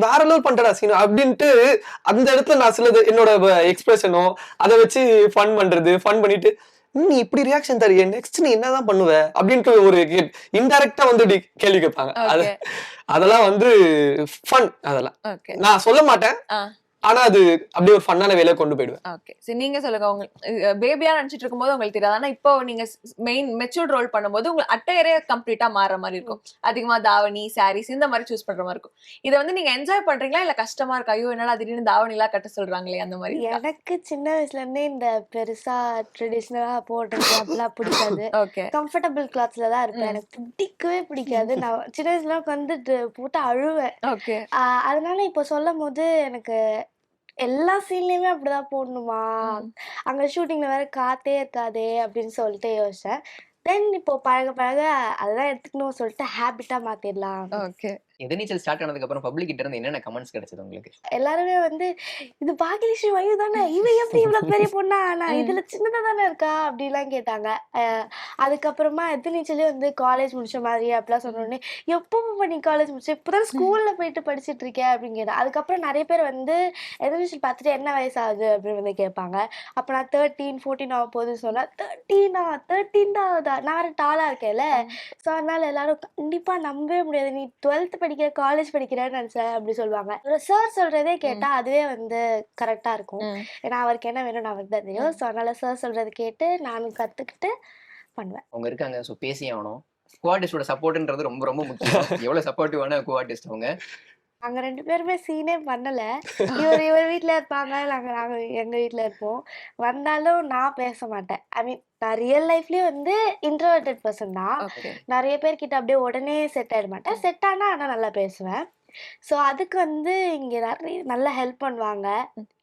வேற லெவல் பண்றடா சீன் அப்படின்ட்டு. அந்த இடத்துல நான் சிலது என்னோட எக்ஸ்பிரஷனோ அதை வச்சு ஃபன் பண்ணிட்டு நீ இப்படி ரியாக்ஷன் தரிய, நெக்ஸ்ட் நீ என்னதான் பண்ணுவ அப்படின்ட்டு ஒரு இன்டைரக்டா வந்து கேள்வி கேட்பாங்க. அதெல்லாம் வந்து ஃபன். அதெல்லாம் நான் சொல்ல மாட்டேன், ஆனா அது அப்படியே ஒரு ஃபன்னான வேலையை கொண்டு போயிடுவேன். ஓகே, சரி நீங்க சொல்லுங்க. உங்க பேபியா நினைச்சிட்டு இருக்கும்போது உங்களுக்கு தெரியாது, ஆனா இப்போ நீங்க மெயின் மெச்சூர்ட் ரோல் பண்ணும்போது உங்களுக்கு அட்டையரே கம்ப்ளீட்டா மாறுற மாதிரி இருக்கும். அதிகமா தாவணி, சாரீஸ் இந்த மாதிரி சூஸ் பண்ற மாதிரி இருக்கும். இதை வந்து நீங்க என்ஜாய் பண்றீங்களா இல்ல கஷ்டமா இருக்கா? ஐயோ என்னால திடீர்னு தாவணி எல்லாம் கட்ட சொல்றாங்களே அந்த மாதிரி இருக்கா? எனக்கு சின்ன வயசுல இருந்தே இந்த பெருசா ட்ரெடிஷ்னலா போடுறது அப்படிலாம் பிடிக்காது. ஓகே. கம்ஃபர்டபுள் கிளாத்ஸ்ல தான் இருப்பேன். எனக்கு பிடிக்கவே பிடிக்காது. நான் சின்ன வயசுல உட்காந்து போட்டு அழுவேன். ஓகே. அதனால இப்போ சொல்லும் போது எனக்கு எல்லா சீன்லயுமே அப்படிதான் போடணுமா, அங்க ஷூட்டிங்ல வேற காத்தே இருக்காதே அப்படின்னு சொல்லிட்டு யோசிச்சேன். தென் இப்போ பழக பழக அதெல்லாம் எடுத்துக்கணும் சொல்லிட்டு ஹேபிட்டா மாத்திடலாம். ஓகே. எதிர்நீச்சல் ஸ்டார்ட் ஆனதுக்கு அப்புறம் பப்ளிக் கிட்ட இருந்து என்னென்ன கமெண்ட்ஸ் கிடைச்சது உங்களுக்கு? எல்லாருமே வந்து இது பாக்கியலட்சுமி வயது தானே, இவ எப்படி இவ்வளவு பெரிய பொண்ணா நான் இதுல சின்னதா தானே இருக்கா அப்படிலாம் கேட்டாங்க. அதுக்கப்புறமா எதிர்நீச்சலே வந்து காலேஜ் முடிச்ச மாதிரி அப்படிலாம் சொன்ன உடனே எப்போ நீ காலேஜ் முடிச்ச, இப்பதான் ஸ்கூல்ல போயிட்டு படிச்சுட்டு இருக்கேன் அப்படின்னு கேட்டேன். அதுக்கப்புறம் நிறைய பேர் வந்து எதிர்நீச்சல் பார்த்துட்டு என்ன வயசு ஆகுது அப்படின்னு வந்து கேட்பாங்க. அப்ப நான் 13 14 ஆக போகுதுன்னு சொன்னா 13 தான் ஆகுதா, நான் வேற டாலா இருக்கேன்ல. ஸோ அதனால எல்லாரும் கண்டிப்பா நம்பவே முடியாது, நீ 12th படிக்கிற காலேஜ் படிக்கிறேன்னு நினைச்சேன் அப்படி சொல்லுவாங்க. சார் சொல்றதே கேட்டா அதுவே வந்து கரெக்டா இருக்கும். ஏன்னா அவருக்கு என்ன வேணும்னு அவருக்கு தான் தெரியும். ஸோ அதனால சார் சொல்றது கேட்டு நானும் கத்துக்கிட்டு பண்ணுவேன். அவங்க இருக்காங்க, ஸோ பேசி ஆகணும். கோஆர்டிஸ்டோட சப்போர்ட்ன்றது ரொம்ப ரொம்ப முக்கியம். எவ்வளவு சப்போர்ட்டிவான கோஆர்டிஸ்ட் அவங்க? நாங்க 2 பேருமே சீனே பண்ணல. இவர் வீட்ல இருப்பாங்க, நாங்க எங்க வீட்ல இருப்போம். வந்தாலும் நான் பேச மாட்டேன். ஐ மீன் நான் ரியல் லைஃப்லயும் வந்து இன்ட்ரோவர்ட்டட் பர்சன் தான். ஓகே. நிறைய பேர்கிட்ட அப்படியே உடனே செட் ஆயிட மாட்டேன். செட் ஆனா ஆனா நல்லா பேசுவேன். ஸோ அதுக்கு வந்து இங்க நிறைய நல்லா ஹெல்ப் பண்ணுவாங்க.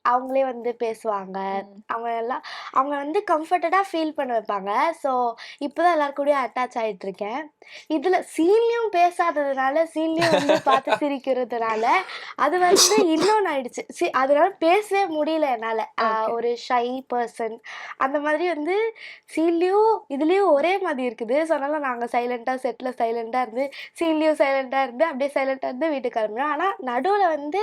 அவங்களே வந்து பேசுவாங்க. அவங்க வந்து கம்ஃபர்டடா ஃபீல் பண்ண வைப்பாங்க. ஸோ இப்போதான் எல்லாரு கூடயும் அட்டாச் ஆயிட்டு இருக்கேன். இதுல சீன்லயும் பேசாததுனால, சீன்லயும் வந்து பார்த்து சிரிக்கிறதுனால அது வந்து இன்னொன்னு ஆயிடுச்சு. அதனால பேசவே முடியல என்னால. ஒரு ஷை பர்சன் அந்த மாதிரி வந்து சீன்லயும் இதுலயும் ஒரே மாதிரி இருக்குது. ஸோ அதனால நாங்க சைலண்டா செட்ல சைலண்டா இருந்து, சீன்லயும் சைலண்டா இருந்து, அப்படியே சைலண்டா இருந்து வீட்டுக்கு கிளம்பினோம். ஆனா நடுவுல வந்து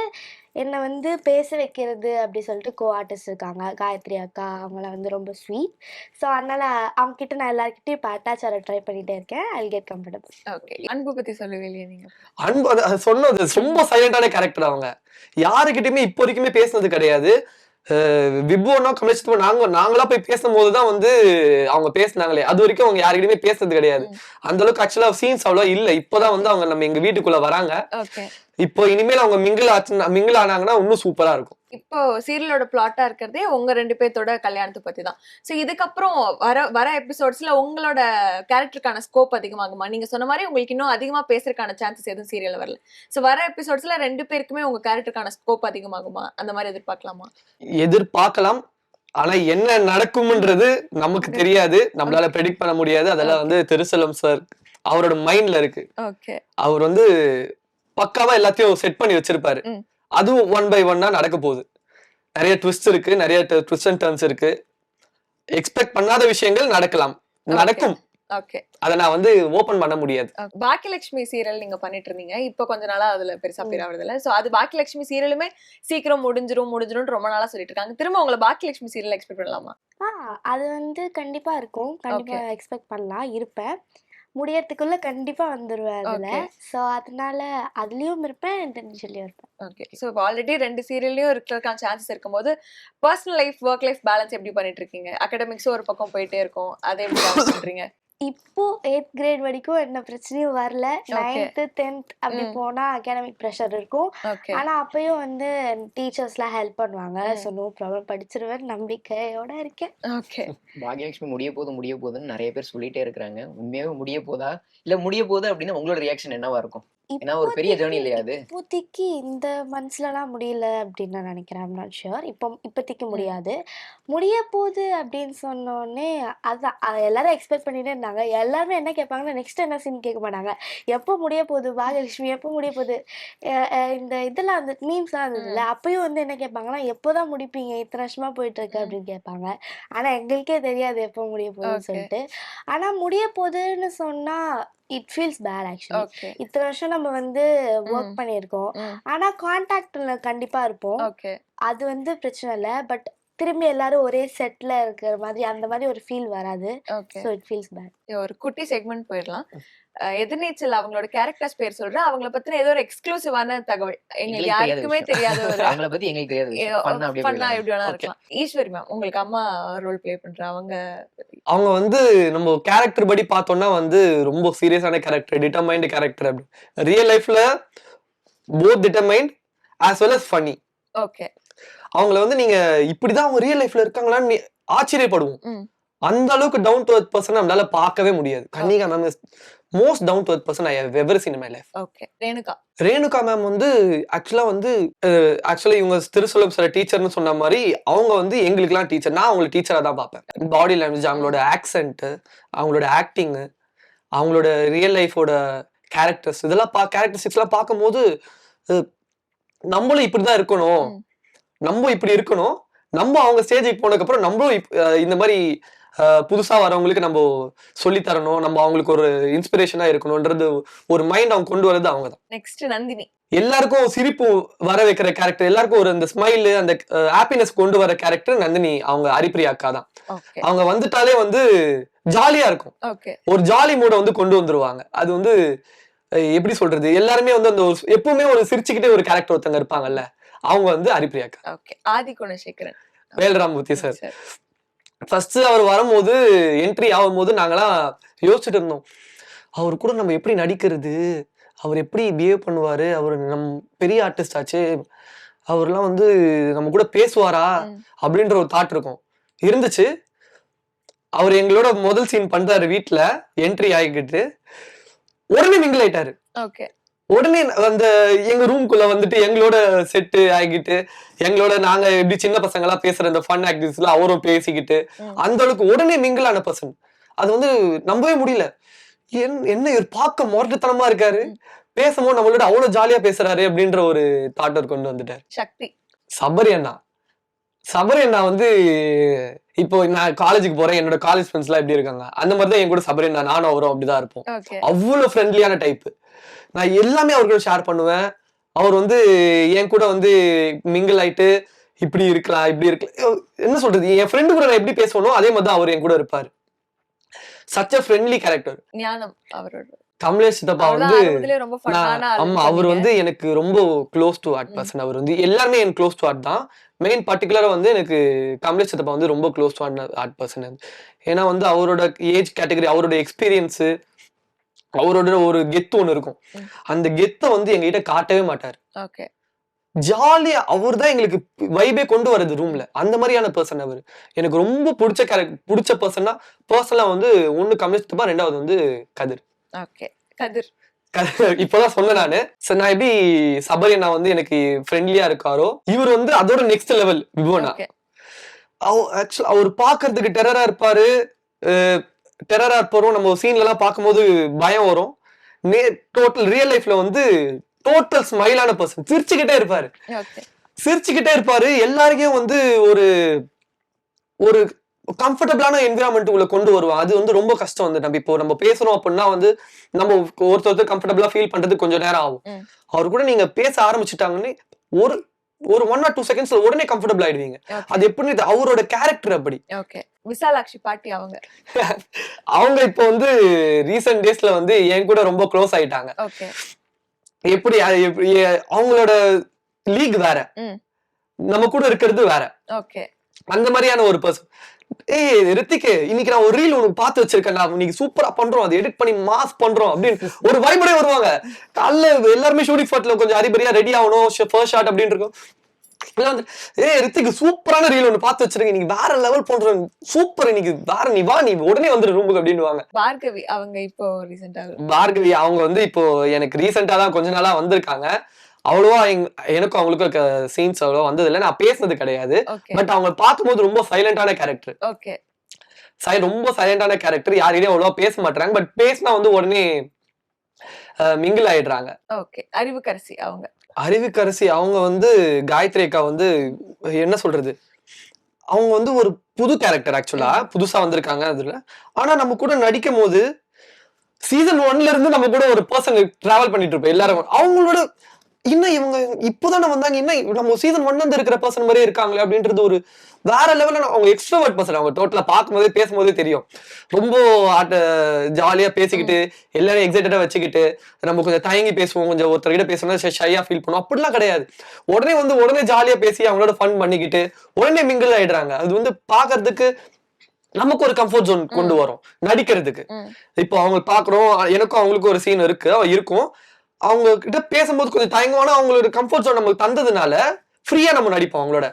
என்னை வந்து பேச வைக்கிறது அப்படி சொல்லிட்டு ஆர்டிஸ்ட் இருக்காங்க, காயத்ரி அக்கா. அவங்களாம் வந்து ரொம்ப ஸ்வீட். ஸோ அதனால அவங்க கிட்ட நான் எல்லாருக்கிட்டையும் இப்போ அட்டாச் ஆக ட்ரை பண்ணிட்டே இருக்கேன். I get comfortable. ஓகே. அன்பு பத்தி சொல்லவே இல்லையா நீங்க? அன்பு அது சொன்னது ரொம்ப சைலண்டான கேரக்டர். அவங்க யாருக்கிட்டயுமே இப்போ வரைக்குமே பேசுனது கிடையாது. விபுவனோ கமலேஷ் நாங்களா போய் பேசும்போதுதான் வந்து அவங்க பேசினாங்களே, அது வரைக்கும் அவங்க யாருக்கிட்டயுமே பேசுறது கிடையாது. அந்த அளவுக்கு ஆக்சுவலா சீன்ஸ் அவ்வளவு இல்ல. இப்போதான் வந்து அவங்க நம்ம எங்க வீட்டுக்குள்ள வராங்க. இப்போ இனிமேல் அவங்க மிங்கிள் ஆனாங்கன்னா இன்னும் சூப்பரா இருக்கும். இப்போ சீரியலோட பிளாட்டா இருக்கிறதே உங்க 2 பேர்த்தோட கல்யாணத்தை பத்தி தான். சோ இதுக்கப்புறம் வர எபிசோட்ஸ்ல உங்களோட கேரக்டருக்கான ஸ்கோப் அதிகமாகுமா? நீங்க சொன்ன மாதிரி உங்களுக்கு இன்னும் அதிகமா பேசுறதுக்கான சான்சஸ் எதுவும் சீரியல்ல வரல. சோ வர எபிசோட்ஸ்ல 2 பேருக்குமே உங்க கேரக்டருக்கான ஸ்கோப் அதிகமாகுமா? அந்த மாதிரி எதிர்பார்க்கலாமா? எதிர்பார்க்கலாம். ஆனா என்ன நடக்கும்ன்றது நமக்கு தெரியாது, நம்மளால ப்ரெடிக்ட் பண்ண முடியாது. அதெல்லாம் வந்து திருசெல்வம் சார் அவரோட மைண்ட்ல இருக்கு. ஓகே. அவர் வந்து பக்காவா எல்லாத்தையும் செட் பண்ணி வச்சிருப்பாரு. அதுவும் 1 by 1 நடக்க போகுது. நிறைய ட்விஸ்ட் இருக்கு, நிறைய ட்விஸ்ட் அண்ட் டர்ன்ஸ் இருக்கு. எக்ஸ்பெக்ட் பண்ணாத விஷயங்கள் நடக்கலாம், நடக்கும். ஓகே. அத நான் வந்து ஓபன் பண்ண முடியாது. பாக்கியலட்சுமி சீரியல் நீங்க பண்ணிட்டு இருந்தீங்க, இப்ப கொஞ்ச நாளா அதுல பெருசா பேர் ஆவறது இல்ல. சோ அது பாக்கியலட்சுமி சீரியலுமே சீக்கிரம் முடிஞ்சிரும் ரொம்ப நாளா சொல்லிட்டு இருக்காங்க. திரும்ப உங்களை பாக்கியலட்சுமி சீரியல் எக்ஸ்பெக்ட் பண்ணலாமா? அது வந்து கண்டிப்பா இருக்கும். கண்டிப்பா எக்ஸ்பெக்ட் பண்ணலாம். இருப்பேன். முடியறதுக்குள்ள கண்டிப்பா வந்துருவேன் அதுல. சோ அதனால அதுலயும் இருப்பேன், இன்டென்ஷன்லயும் இருப்பேன். ஓகே. சோ இப்போ ஆல்ரெடி 2 சீரியல்லயும் இருக்கிறதுக்கான சான்சஸ் இருக்கும்போது personal life work life balance எப்படி பண்ணிட்டு இருக்கீங்க? அகாடமிக்ஸ் ஒரு பக்கம் போயிட்டே இருக்கும், அதை எப்படி பேலன்ஸ் பண்றீங்க? இப்போ 8th கிரேட் வரைக்கும் என்ன பிரச்சனையும் வரல. 9th 10th அப்படி போனா அகாடமிக் ப்ரெஷர் இருக்கும். ஆனா அப்பயும் வந்து டீச்சர்ஸ்லாம் ஹெல்ப் பண்ணுவாங்க. ஸோ நோ ப்ராப்ளம், படிச்சிருவேன் நம்பிக்கையோட இருக்கேன். ஓகே. பாக்யலட்சுமி முடிய போகுதுன்னு நிறைய பேர் சொல்லிட்டே இருக்கிறாங்க. உண்மையாவே முடிய போதா இல்ல முடிய போகுது அப்படின்னா உங்களோட ரியாக்ஷன் என்னவா இருக்கும்? ஏன்னா ஒரு பெரிய ஜர்னி இல்லையா அது? இப்போதைக்கு இந்த மந்த்ஸ்லலாம் முடியல அப்படின்னு நான் நினைக்கிறேன். I'm not sure. இப்போதைக்கு முடியாது. முடிய போகுது அப்படின்னு சொன்னோடனே அதான் எல்லாரும் எக்ஸ்பெக்ட் பண்ணிட்டே இருந்தாங்க. எல்லாருமே என்ன கேட்பாங்கன்னா நெக்ஸ்ட் என்ன சீன் கேட்க மாட்டாங்க. எப்போ முடிய போகுது பாக்யலட்சுமி, எப்போ முடிய போகுது? இந்த இதெல்லாம் வந்து மீம்ஸ்லாம் இருந்ததுல, அப்பயும் வந்து என்ன கேட்பாங்கன்னா எப்போதான் முடிப்பீங்க, இத்தனை வருஷமா போயிட்டு இருக்கு அப்படின்னு கேட்பாங்க. ஆனா எங்களுக்கே தெரியாது எப்போ முடிய போகுதுன்னு சொல்லிட்டு. ஆனா முடிய போகுதுன்னு சொன்னா இட் ஃபீல்ஸ் பேட் ஆக்சுவலி. இத்தனை வருஷம் நம்ம வந்து ஒர்க் பண்ணியிருக்கோம். ஆனா கான்டாக்ட்ல கண்டிப்பா இருப்போம். அது வந்து பிரச்சனை இல்லை. பட் திரும்பி எல்லாரும் ஒரே செட்ல இருக்கிற மாதிரி அந்த மாதிரி ஒரு ஃபீல் வராது. So it feels bad. ஒரு குட்டி செக்மெண்ட் போயிடலாம். எதிர்நீச்சல் அவங்களோட கேரக்டர்ஸ் பேர் சொல்றேன். அவங்கள பத்தின ஏதோ ஒரு எக்ஸ்க்ளூசிவான தகவல் எங்களுக்கு எங்களுக்கு தெரியாத யாருக்குமே விஷயம். தெரியாத ஒரு அவங்கள பத்தி எங்களுக்கு தெரியாது விஷயம். Fun ஆ அப்படியே ஃபன்னா போயிடலாம். எப்படி வேணா Okay. இருக்கலாம். ஈஸ்வரி மேம் உங்களுக்கு அம்மா ரோல் ப்ளே பண்ற அவங்க அவங்க வந்து நம்ம கேரக்டர் படி பார்த்தோம்னா வந்து ரொம்ப சீரியஸான கேரக்டர், டிட்டர்மைண்ட் கேரக்டர். அப்படி ரியல் லைஃப்ல both determined as well as funny. Okay. அவங்கள வந்து நீங்க இப்படிதான் அவங்க ரியல் லைஃப்ல இருக்காங்களான்னு ஆச்சரியப்படுவோம். ம். அந்த அளவுக்கு டவுன் டு எர்த் பர்சன் நம்மளால பார்க்கவே முடியாது. Kanika ma'am is most down to earth person I have ever seen in my life. Okay. Renuka. Renuka ma'am வந்து ஆக்சுவலா இவங்க திருசூலம் சார் டீச்சர்னு சொன்ன மாதிரி அவங்க வந்து எங்களுக்குலாம் டீச்சர். நான் அவங்களை டீச்சரா தான் பார்ப்பேன். பாடி லாங்குவேஜ், அவங்களோட ஆக்சென்ட், அவங்களோட ஆக்டிங், அவங்களோட ரியல் லைஃபோட கேரக்டர்ஸ், இதெல்லாம் கேரக்டரிஸ்டிக்ஸ் எல்லாம் பார்க்கும்போது நம்மளும் இப்படிதான் இருக்கணும், நம்ம இப்படி இருக்கணும், நம்ம அவங்க ஸ்டேஜுக்கு போனதுக்கு அப்புறம் நம்மளும் இந்த மாதிரி புதுசா வரவங்களுக்கு நம்ம சொல்லி தரணும், நம்ம அவங்களுக்கு ஒரு இன்ஸ்பிரேஷனா இருக்கணும்ன்றது ஒரு மைண்ட் அவங்க கொண்டு வரது அவங்க தான். நெக்ஸ்ட் நந்தினி. எல்லாருக்கும் சிரிப்பு வர வைக்கிற கேரக்டர், எல்லாருக்கும் ஒரு அந்த ஸ்மைல், அந்த ஹாப்பினஸ் கொண்டு வர கேரக்டர் நந்தினி அவங்க ஹரிப்ரியா அக்கா தான். ஓகே. அவங்க வந்துட்டாலே வந்து ஜாலியா இருக்கும். ஓகே. ஒரு ஜாலி மூட வந்து கொண்டு வந்துருவாங்க. அது வந்து எப்படி சொல்றது, எல்லாருமே வந்து அந்த எப்பவுமே ஒரு சிரிச்சுக்கிட்டே ஒரு கேரக்டர் ஒருத்தங்க இருப்பாங்கல்ல, அவங்க வந்து ஹரிப்ரியா அக்கா. ஓகே. ஆதி குணசேகரன். வேல்ராமூர்த்தி சார். ஃபர்ஸ்ட் அவர் வரும்போது என்ட்ரி ஆகும்போது நாங்களாம் யோசிச்சுட்டு இருந்தோம், அவர் கூட நம்ம எப்படி நடிக்கிறது, அவர் எப்படி பிஹேவ் பண்ணுவாரு, அவர் நம் பெரிய ஆர்டிஸ்ட் ஆச்சு, அவர்லாம் வந்து நம்ம கூட பேசுவாரா அப்படின்ற ஒரு தாட் இருக்கும் இருந்துச்சு. அவர் எங்களோட முதல் சீன் பண்றாரு வீட்டுல, என்ட்ரி ஆகிக்கிட்டு உடனே மிங்கிள் ஆயிட்டாரு. ஓகே. உடனே அந்த எங்க ரூம்குள்ள வந்துட்டு எங்களோட செட்டு ஆகிட்டு, எங்களோட நாங்க எப்படி சின்ன பசங்க எல்லாம் பேசுற இந்த ஃபன் ஆக்டிவிட்டிஸ்ல அவரும் பேசிக்கிட்டு அந்த அளவுக்கு உடனே மிங்கிள் ஆன பர்சன். அது வந்து நம்பவே முடியல. என்ன இவர் பார்க்க மொரட்டுத்தனமா இருக்காரு, பேசும்போது நம்மளோட அவ்வளவு ஜாலியா பேசுறாரு அப்படின்ற ஒரு தாட்டர் கொண்டு வந்துட்டார். சக்தி. சபரி அண்ணா வந்து இப்போ நான் காலேஜுக்கு போறேன், என்னோட காலேஜ் ஃப்ரெண்ட்ஸ் எல்லாம் எப்படி இருக்காங்க அந்த மாதிரி தான் என் கூட சபரி அண்ணா, நானும் அவரும் அப்படிதான் இருப்போம். அவ்வளவு ஃப்ரெண்ட்லியான டைப். நான் எல்லாமே அவர் கூட ஷேர் பண்ணுவேன். அவர் வந்து என் கூட வந்து மிங்கிள் ஆயிட்டு இப்படி இருக்கலாம், இப்படி இருக்கலாம், என்ன சொல்றது, என் ஃப்ரெண்டு கூட நான் எப்படி பேசணும் அதே மாதிரி தான் அவர் என் கூட இருப்பாரு. Such a friendly character. ஞானம் அவரோட கமலேஷ் சித்தப்பா வந்து ரொம்ப ஃபன்னான ஆளு. ஆமா, அவர் வந்து எனக்கு ரொம்ப க்ளோஸ் டு ஆர்ட் பர்சன். அவர் வந்து எல்லாருமே எனக்கு க்ளோஸ் டு ஆர்ட் தான். மெயின் பர்டிகுலரா வந்து எனக்கு கமலேஷ் சித்தப்பா வந்து ரொம்ப க்ளோஸ் டு ஆர்ட் பர்சன். ஏன்னா வந்து அவரோட ஏஜ் கேட்டகரி, அவரோட எக்ஸ்பீரியன்ஸ், அவரோட ஒரு கெத்து ஒண்ணு இருக்கும். அந்த கெத்தை வந்து எங்ககிட்ட காட்டவே மாட்டாரு. ஓகே. ஜாலியா அவர் தான் எங்களுக்கு வைபே கொண்டு வருது ரூம்ல. அந்த மாதிரியான பர்சன் அவர். எனக்கு ரொம்ப பிடிச்ச பர்சன்னா பர்சனலா வந்து ஒண்ணு கமலேஷ் சித்தப்பா, ரெண்டாவது வந்து கதிர். ஓகே. கதிர் இப்பதான் சொன்னேன் நானு. சரி, நான் எப்படி சபரி அண்ணா வந்து எனக்கு ஃப்ரெண்ட்லியா இருக்காரோ, இவர் வந்து அதோட நெக்ஸ்ட் லெவல் விபோனா. ஆக்சுவலா அவர் பாக்குறதுக்கு டெரரா இருப்பாரு. டெரரா இருப்பாரும், நம்ம சீன்ல எல்லாம் பார்க்கும்போது பயம் வரும். டோட்டல் ரியல் லைஃப்ல வந்து டோட்டல் ஸ்மைலான பர்சன். சிரிச்சுக்கிட்டே இருப்பாரு. எல்லாருக்கும் வந்து ஒரு ஒரு கம்ஃபர்டபுளான என்விரான்மெண்ட் உள்ள கொண்டு வருவான். அது வந்து ரொம்ப கஷ்டம். வந்து நம்ம பேசுறோம் அப்படின்னா வந்து நம்ம ஒருத்தர் கம்ஃபர்டபுளா ஃபீல் பண்றது கொஞ்சம் நேரம் ஆகும். அவர் கூட நீங்க பேச ஆரம்பிச்சுட்டாங்கன்னு ஒரு 1 or 2 seconds உடனே கம்ஃபர்டபுள் ஆயிடுவீங்க. அது எப்படி, அவரோட கேரக்டர் அப்படி. ஓகே. விசாலாட்சி பாட்டி அவங்க இப்போ வந்து ரீசன்ட் டேஸ்ல வந்து என் கூட ரொம்ப க்ளோஸ் ஆயிட்டாங்க. ஓகே. எப்படி அவங்களோட லீக் வேற, நம்ம கூட இருக்கிறது வேற. ஓகே. அந்த மாதிரியான ஒரு பர்சன். ரித்திக்கு இன்னைக்கு நான் ஒரு ரீல் உனக்கு பார்த்து வச்சிருக்கேன், நான் இன்னைக்கு சூப்பரா பண்றோம், அதை எடிட் பண்ணி மாஸ் பண்றோம் அப்படின்னு ஒரு வைபடே வருவாங்க. காலைல எல்லாருமே ஷூட்டிங் ஸ்பாட்ல கொஞ்சம் அரிபரியா ரெடி ஆகணும், ஃபர்ஸ்ட் ஷாட் அப்படின்னு இருக்கும். ரித்திக்கு சூப்பரான ரீல் ஒண்ணு பார்த்து வச்சிருக்கேன், நீங்க வேற லெவல் பண்றோம், சூப்பர், இன்னைக்கு வேற, நீ வா, நீ உடனே வந்துரு ரூமுக்கு அப்படின்னு. பார்கவி அவங்க இப்போ ரீசெண்டா அவங்க வந்து இப்போ எனக்கு ரீசெண்டா தான் கொஞ்ச நாளா வந்திருக்காங்க. அவ்வளவா எனக்கும் அவங்களுக்கும் சீன்ஸ் அவ்வளவா வந்தது இல்லை, நான் பேசுனது கிடையாது. பட் அவங்க பார்க்கும்போது ரொம்ப சைலண்டான கேரக்டர். ஓகே. ரொம்ப சைலண்டான கேரக்டர், யாரையும் அவ்வளவா பேச மாட்டாங்க. பட் பேசினா வந்து உடனே மிங்கிள் ஆயிடுறாங்க. ஓகே. அறிவுக்கரசி அவங்க வந்து காயத்ரி அக்கா வந்து என்ன சொல்றது, அவங்க வந்து ஒரு புது கேரக்டர். ஆக்சுவலா புதுசா வந்திருக்காங்க அதுல. ஆனா நம்ம கூட நடிக்கும் போது சீசன் 1ல இருந்து நம்ம கூட ஒரு பர்சன் டிராவல் பண்ணிட்டு இருப்போம் எல்லாரும். அவங்களோட இன்னும் இவங்க இப்போதானே வந்தாங்க, இன்னும் நம்ம சீசன் 1 வந்து இருக்கிற பர்சன் மாதிரியே இருக்காங்களே அப்படின்றது ஒரு வேற லெவல்ல. அவங்க எக்ஸ்ட்ரோவர்ட் பர்சன், அவங்க டோட்டலா பார்க்கும்போதே பேசும்போதே தெரியும். ரொம்ப ஜாலியா பேசிக்கிட்டு எல்லாரும் எக்ஸைட்டடா வச்சுக்கிட்டு, நம்ம கொஞ்சம் தயங்கி பேசுவோம், கொஞ்சம் ஒருத்தர்கிட்ட பேசணும்னா ஷையா ஃபீல் பண்ணுவோம். அப்படிலாம் கிடையாது. உடனே ஜாலியா பேசி அவங்களோட ஃபன் பண்ணிக்கிட்டு உடனே மிங்கிள் ஆயிடுறாங்க. அது வந்து பாக்குறதுக்கு நமக்கு ஒரு கம்ஃபர்ட் ஜோன் கொண்டு வரும் நடிக்கிறதுக்கு. இப்போ அவங்க பாக்குறோம், எனக்கும் அவங்களுக்கும் ஒரு சீன் இருக்கும். அவங்க கிட்ட பேசும்போது கொஞ்சம் தயங்குவானா, அவங்களோட கம்ஃபர்ட் ஜோன் நமக்கு தந்ததுனால ஃப்ரீயா நம்ம நடிப்போம். அவங்களோட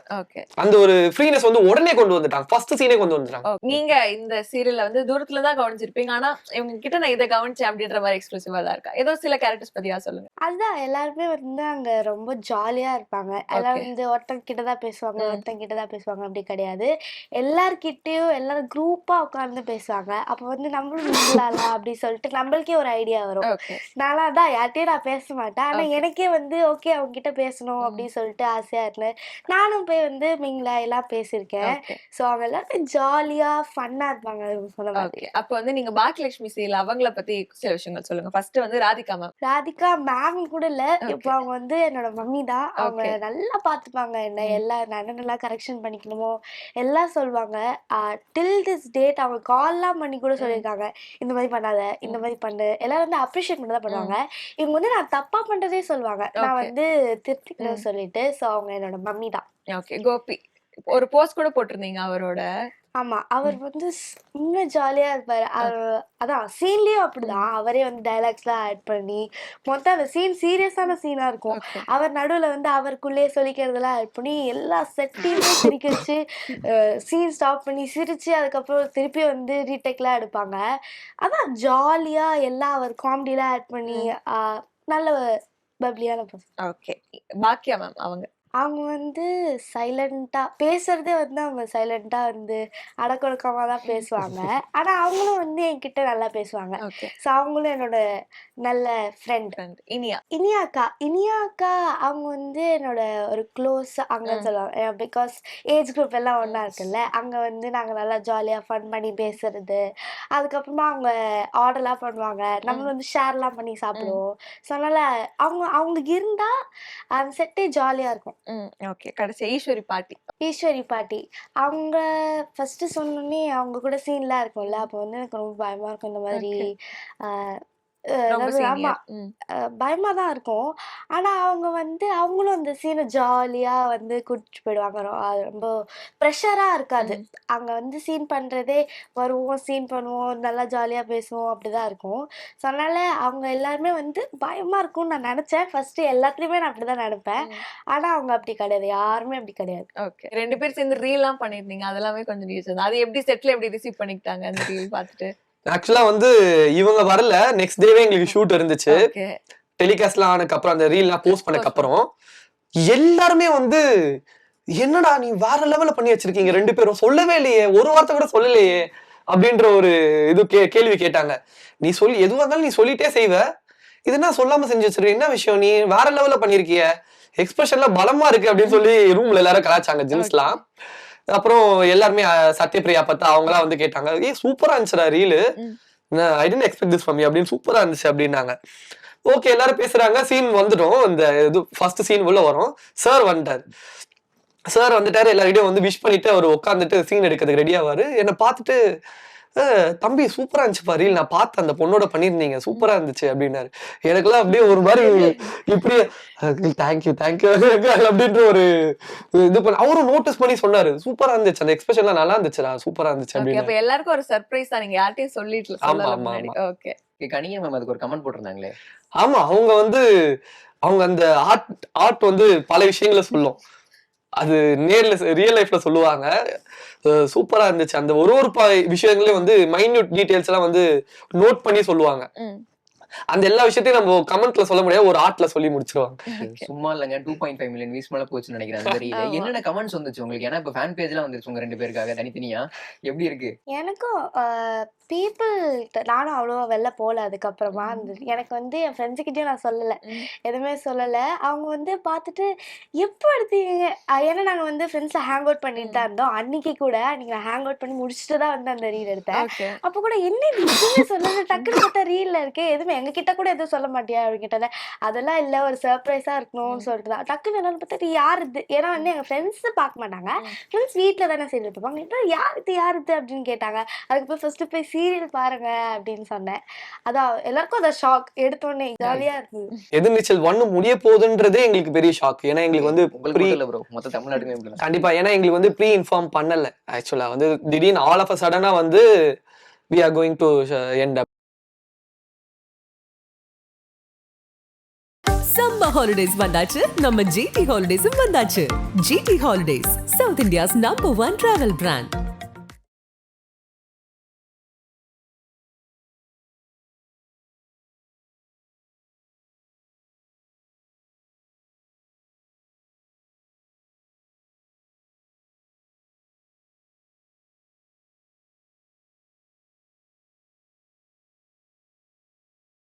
அந்த ஒரு ஃப்ரீனஸ் வந்து உடனே கொண்டு வந்துட்டாங்க. ஃபர்ஸ்ட் சீனே கொண்டு வந்துட்டாங்க. நீங்க இந்த சீரியல்ல வந்து தூரத்துல தான் கவனிச்சிருப்பீங்க, ஆனா இவங்க கிட்ட நான் இதை கவனிச்சேன் அப்படின்ற மாதிரி எக்ஸ்பிரசிவா தான் இருக்கா? ஏதோ சில கேரக்டர்ஸ் பத்தியா சொல்லுங்க. அதுதான் எல்லாருமே வந்து அங்க ரொம்ப ஜாலியா இருப்பாங்க. எல்லாரும் வந்து ஒருத்தங்க கிட்டதான் பேசுவாங்க, ஒருத்தங்க கிட்டதான் பேசுவாங்க, அப்படி கிடையாது. எல்லார்கிட்டயும் எல்லாரும் குரூப்பா உட்கார்ந்து பேசுவாங்க. அப்ப வந்து நம்மளும் மிங்கலாலாம் அப்படி சொல்லிட்டு நம்மளுக்கே ஒரு ஐடியா வரும். நானா தான் யார்கிட்டயும் நான் பேச மாட்டேன், ஆனா எனக்கே வந்து ஓகே அவங்க கிட்ட பேசணும் அப்படின்னு சொல்லிட்டு ஆசையா இருந்தேன். நானும் போய் வந்து மிங்களா எல்லாம் பேசியிருக்கேன். சோ அவங்க எல்லாரும் ஜாலியா ஃபன்னா இருப்பாங்க. சொன்ன மாதிரி. அப்ப வந்து நீங்க பாக்கியலட்சுமி சீரியல் அவங்கள பத்தி சில விஷயங்கள் சொல்லுங்க. ஃபர்ஸ்ட் வந்து ராதிகா மேம். ராதிகா மேம் கூட இல்ல, இப்போ அவங்க வந்து என்னோட மம்மி தான். அவங்க நல்லா பாத்துப்பாங்க என்ன, எல்லா நல்லா கரெக்ஷன் பண்ணிக்கணுமோ எல்லாம் சொல்லுவாங்க. டில் திஸ் டேட் அவங்க கால்லாம் பண்ணி கூட சொல்லியிருக்காங்க, இந்த மாதிரி பண்ணாத, இந்த மாதிரி பண்ணு, எல்லாரும் வந்து அப்ரிஷியேட் பண்ணதான் பண்ணுவாங்க. இவங்க வந்து நான் தப்பா பண்றதே சொல்லுவாங்க, நான் வந்து திருத்திக்கணும்னு சொல்லிட்டு. சோ அவங்க என்னோட மம்மி தான். ஓகே. கோபி ஒரு போஸ்ட் கூட போட்டிருந்தீங்க அவரோட. ஆமா, அவர் வந்து இன்னும் ஜாலியா இருப்பாரு. அதான் சீன்லயும் அப்படிதான். அவரே வந்து டைலாக்ஸ் எல்லாம் ஆட் பண்ணி மொத்தம் அந்த சீன் சீரியஸான சீனா இருக்கும். அவர் நடுவுல வந்து அவருக்குள்ளேயே சொல்லிக்கிறதெல்லாம் ஆட் பண்ணி எல்லா செட்டையுமே சிரிக்க வச்சு சீன் ஸ்டாப் பண்ணி சிரிச்சு அதுக்கப்புறம் திருப்பி வந்து ரீடேக்லாம் எடுப்பாங்க. அதான் ஜாலியா எல்லா அவர் காமெடிலாம் ஆட் பண்ணி நல்ல பப்ளியான பர்சன். ஓகே. பாக்கியா மேம் அவங்க வந்து சைலண்டா பேசுறதே வந்து அவங்க சைலண்டா வந்து அடக்கொடுக்கமா தான் பேசுவாங்க. ஆனா அவங்களும் வந்து என்கிட்ட நல்லா பேசுவாங்க. ஸோ அவங்களும் என்னோட நல்ல ஃப்ரெண்ட். இனியா அக்கா அவங்க வந்து என்னோட ஒரு க்ளோஸ் அங்கன்னு சொல்லுவாங்க. பிகாஸ் ஏஜ் குரூப் எல்லாம் ஒன்றா இருக்குல்ல, அங்கே வந்து நாங்கள் நல்லா ஜாலியாக ஃபன் பண்ணி பேசுறது. அதுக்கப்புறமா அவங்க ஆர்டர்லாம் பண்ணுவாங்க, நம்மளும் வந்து ஷேர்லாம் பண்ணி சாப்பிடுவோம். ஸோ அதனால அவங்க இருந்தா அந்த செட்டே ஜாலியாக இருக்கும். ஓகே. கடைசி ஈஸ்வரி பாட்டி அவங்க ஃபர்ஸ்ட் சொன்னோடனே அவங்க கூட சீன்லாம் இருக்கும்ல, அப்போ வந்து எனக்கு ரொம்ப பயமா இருக்கும். இந்த மாதிரி ஆமா, பயமா தான் இருக்கும். ஆனா அவங்க வந்து அவங்களும் அந்த சீனை ஜாலியா வந்து கூட்டிட்டு போயிடுவாங்க. ரொம்ப ப்ரெஷரா இருக்காது. அங்க வந்து சீன் பண்றதே வருவோம், சீன் பண்ணுவோம், நல்லா ஜாலியா பேசுவோம், அப்படிதான் இருக்கும். ஸோ அதனால அவங்க எல்லாருமே வந்து பயமா இருக்கும்னு நான் நினைச்சேன். ஃபர்ஸ்ட் எல்லாத்துலயுமே நான் அப்படிதான் நினைப்பேன். ஆனா அவங்க அப்படி கிடையாது, யாருமே அப்படி கிடையாது. ஓகே. 2 பேரும் சேர்ந்து ரீல்லாம் பண்ணிருந்தீங்க, அதெல்லாமே கொஞ்சம் நியூஸ். அது எப்படி செட்ல எப்படி ரிசீவ் பண்ணிக்கிட்டாங்க அந்த ரீல் பார்த்துட்டு? ஆக்சுவலா வந்து இவங்க வரல, நெக்ஸ்ட் டேவே எங்களுக்கு ஷூட் இருந்துச்சு. டெலிகாஸ்ட்லாம் ஆனதுக்கு அப்புறம் அந்த ரீல்லாம் போஸ்ட் பண்ணதுக்கு அப்புறம் எல்லாருமே வந்து என்னடா நீ வேற லெவல்ல பண்ணி வச்சிருக்கீங்க 2 பேரும், சொல்லவே இல்லையே, ஒரு வார்த்தை கூட சொல்லலையே அப்படின்ற ஒரு இது கேள்வி கேட்டாங்க. நீ சொல்லி எதுவாக இருந்தாலும் நீ சொல்லிட்டே செய்வ, இது என்ன சொல்லாம செஞ்சு வச்சிருக்க, என்ன விஷயம், நீ வேற லெவல்ல பண்ணிருக்கிய, எக்ஸ்பிரஷன்லாம் பலமா இருக்கு அப்படின்னு சொல்லி ரூம்ல எல்லாரும் கலாச்சாங்க ஜென்ஸ்லாம். அப்புறம் எல்லாருமே சத்யபிரியா பார்த்தா அவங்களாம் வந்து கேட்டாங்க, சூப்பரா இருந்துச்சுடா reel, I didn't expect this from you அப்படின்னு, சூப்பரா இருந்துச்சு அப்படின்னாங்க. ஓகே, எல்லாரும் பேசுறாங்க, சீன் வந்துடும். இந்த இது ஃபர்ஸ்ட் சீன் உள்ள வரும். சார் வந்துட்டாரு, எல்லாருக்கிட்டையும் வந்து விஷ் பண்ணிட்டு அவர் உட்காந்துட்டு சீன் எடுக்கிறதுக்கு ரெடி ஆவாரு. என்னை பார்த்துட்டு தம்பி சூப்பரா இருந்துச்சு பாரு, நான் பார்த்தேன் அந்த பொண்ணோட பண்ணிருந்தீங்க, சூப்பரா இருந்துச்சு அப்படின்னாரு. எனக்குலாம் அப்படியே ஒரு மாதிரி இப்படியே தேங்க்யூ அப்படின்ற ஒரு இது பண்ண அவரும் நோட்டீஸ் பண்ணி சொன்னாரு, சூப்பரா இருந்துச்சு, அந்த எக்ஸ்பிரஷன்லாம் நல்லா இருந்துச்சுடா, சூப்பரா இருந்துச்சு அப்படின்னு. அப்ப எல்லாருக்கும் ஒரு சர்ப்ரைஸ் தான், நீங்க யார்ட்டையும் சொல்லிட்டு. ஓகே. கனியா மேம் அதுக்கு ஒரு கமெண்ட் போட்டிருந்தாங்களே. ஆமா, அவங்க அந்த ஆர்ட் வந்து பல விஷயங்களை சொல்லும். அது நேர்ல ரியல் லைஃப்ல சொல்லுவாங்க. சூப்பரா இருந்துச்சு, அந்த ஒரு விஷயங்களையும் வந்து மைன்யூட் டீடைல்ஸ் எல்லாம் வந்து நோட் பண்ணி சொல்லுவாங்க. அந்த எல்லா விஷயத்தையும் நம்ம கமெண்ட்ல சொல்ல முடியாது, ஒரு ஆர்ட்ல சொல்லி முடிச்சிருவாங்க. சும்மா இல்லங்க, 2.5 மில்லியன் வியூஸ் மேல போச்சுன்னு நினைக்கிறேன் அந்த ரீல். என்னென்ன கமெண்ட்ஸ் வந்துச்சு உங்களுக்கு? ஏன்னா இப்ப ஃபேன் பேஜ்லாம் வந்துருச்சு உங்க 2 பேருக்காக தனித்தனியா, எப்படி இருக்கு? எனக்கும் பீப்புள் நானும் அவ்வளோவா வெளில போகல அதுக்கப்புறமா. எனக்கு வந்து என் ஃப்ரெண்ட்ஸுக்கிட்டயும் நான் சொல்லலை, எதுவுமே சொல்லலை. அவங்க வந்து பார்த்துட்டு எப்போ எடுத்தீங்க? ஏன்னா நாங்கள் வந்து ஃப்ரெண்ட்ஸை ஹேங் அவுட் பண்ணிட்டு தான் இருந்தோம். அன்னைக்கு நான் ஹேங் அவுட் பண்ணி முடிச்சுட்டு தான் வந்து அந்த ரீல் எடுத்தேன். ஓகே. அப்போ கூட என்ன நீ எதுவுமே சொல்லலை, டக்குன்னு பார்த்தா ரீலில் இருக்கே, எதுவுமே எங்ககிட்ட கூட எதுவும் சொல்ல மாட்டியா அப்படின்னு கேட்டேன். அதெல்லாம் இல்லை, ஒரு சர்ப்ரைஸாக இருக்கணும்னு சொல்லிட்டு தான். டக்குன்னு என்னன்னு பார்த்தா யார் இது? ஏன்னா வந்து எங்கள் ஃப்ரெண்ட்ஸு பார்க்க மாட்டாங்க, ஃப்ரெண்ட்ஸ் வீட்டில் தானே சீரியல் பார்ப்பாங்க. என்ன யார் இது அப்படின்னு கேட்டாங்க. அதுக்கப்புறம் ஃபர்ஸ்ட் போய் சீரியல் பாருங்க அப்படின்னு சொன்னேன். அதான் எல்லாருக்கும் அதை ஷாக், எடுத்தோடனே ஜாலியா இருந்தது. எதிர்நீச்சல் 1 முடிய போகுதுன்றதே எங்களுக்கு பெரிய ஷாக். ஏன்னா எங்களுக்கு வந்து உங்களுக்கு மட்டும் இல்ல ப்ரோ, மொத்த தமிழ்நாட்டுமே இப்படி தான். கண்டிப்பா, ஏன்னா எங்களுக்கு வந்து ப்ரீ இன்ஃபார்ம் பண்ணல. ஆக்சுவலா வந்து திடீர்னு ஆல் ஆஃப் அ சடனா வந்து we are going to end up. Summer holidays வந்தாச்சு, நம்ம ஜிடி ஹாலிடேஸும் வந்தாச்சு. GT holidays, South India's number 1 travel brand.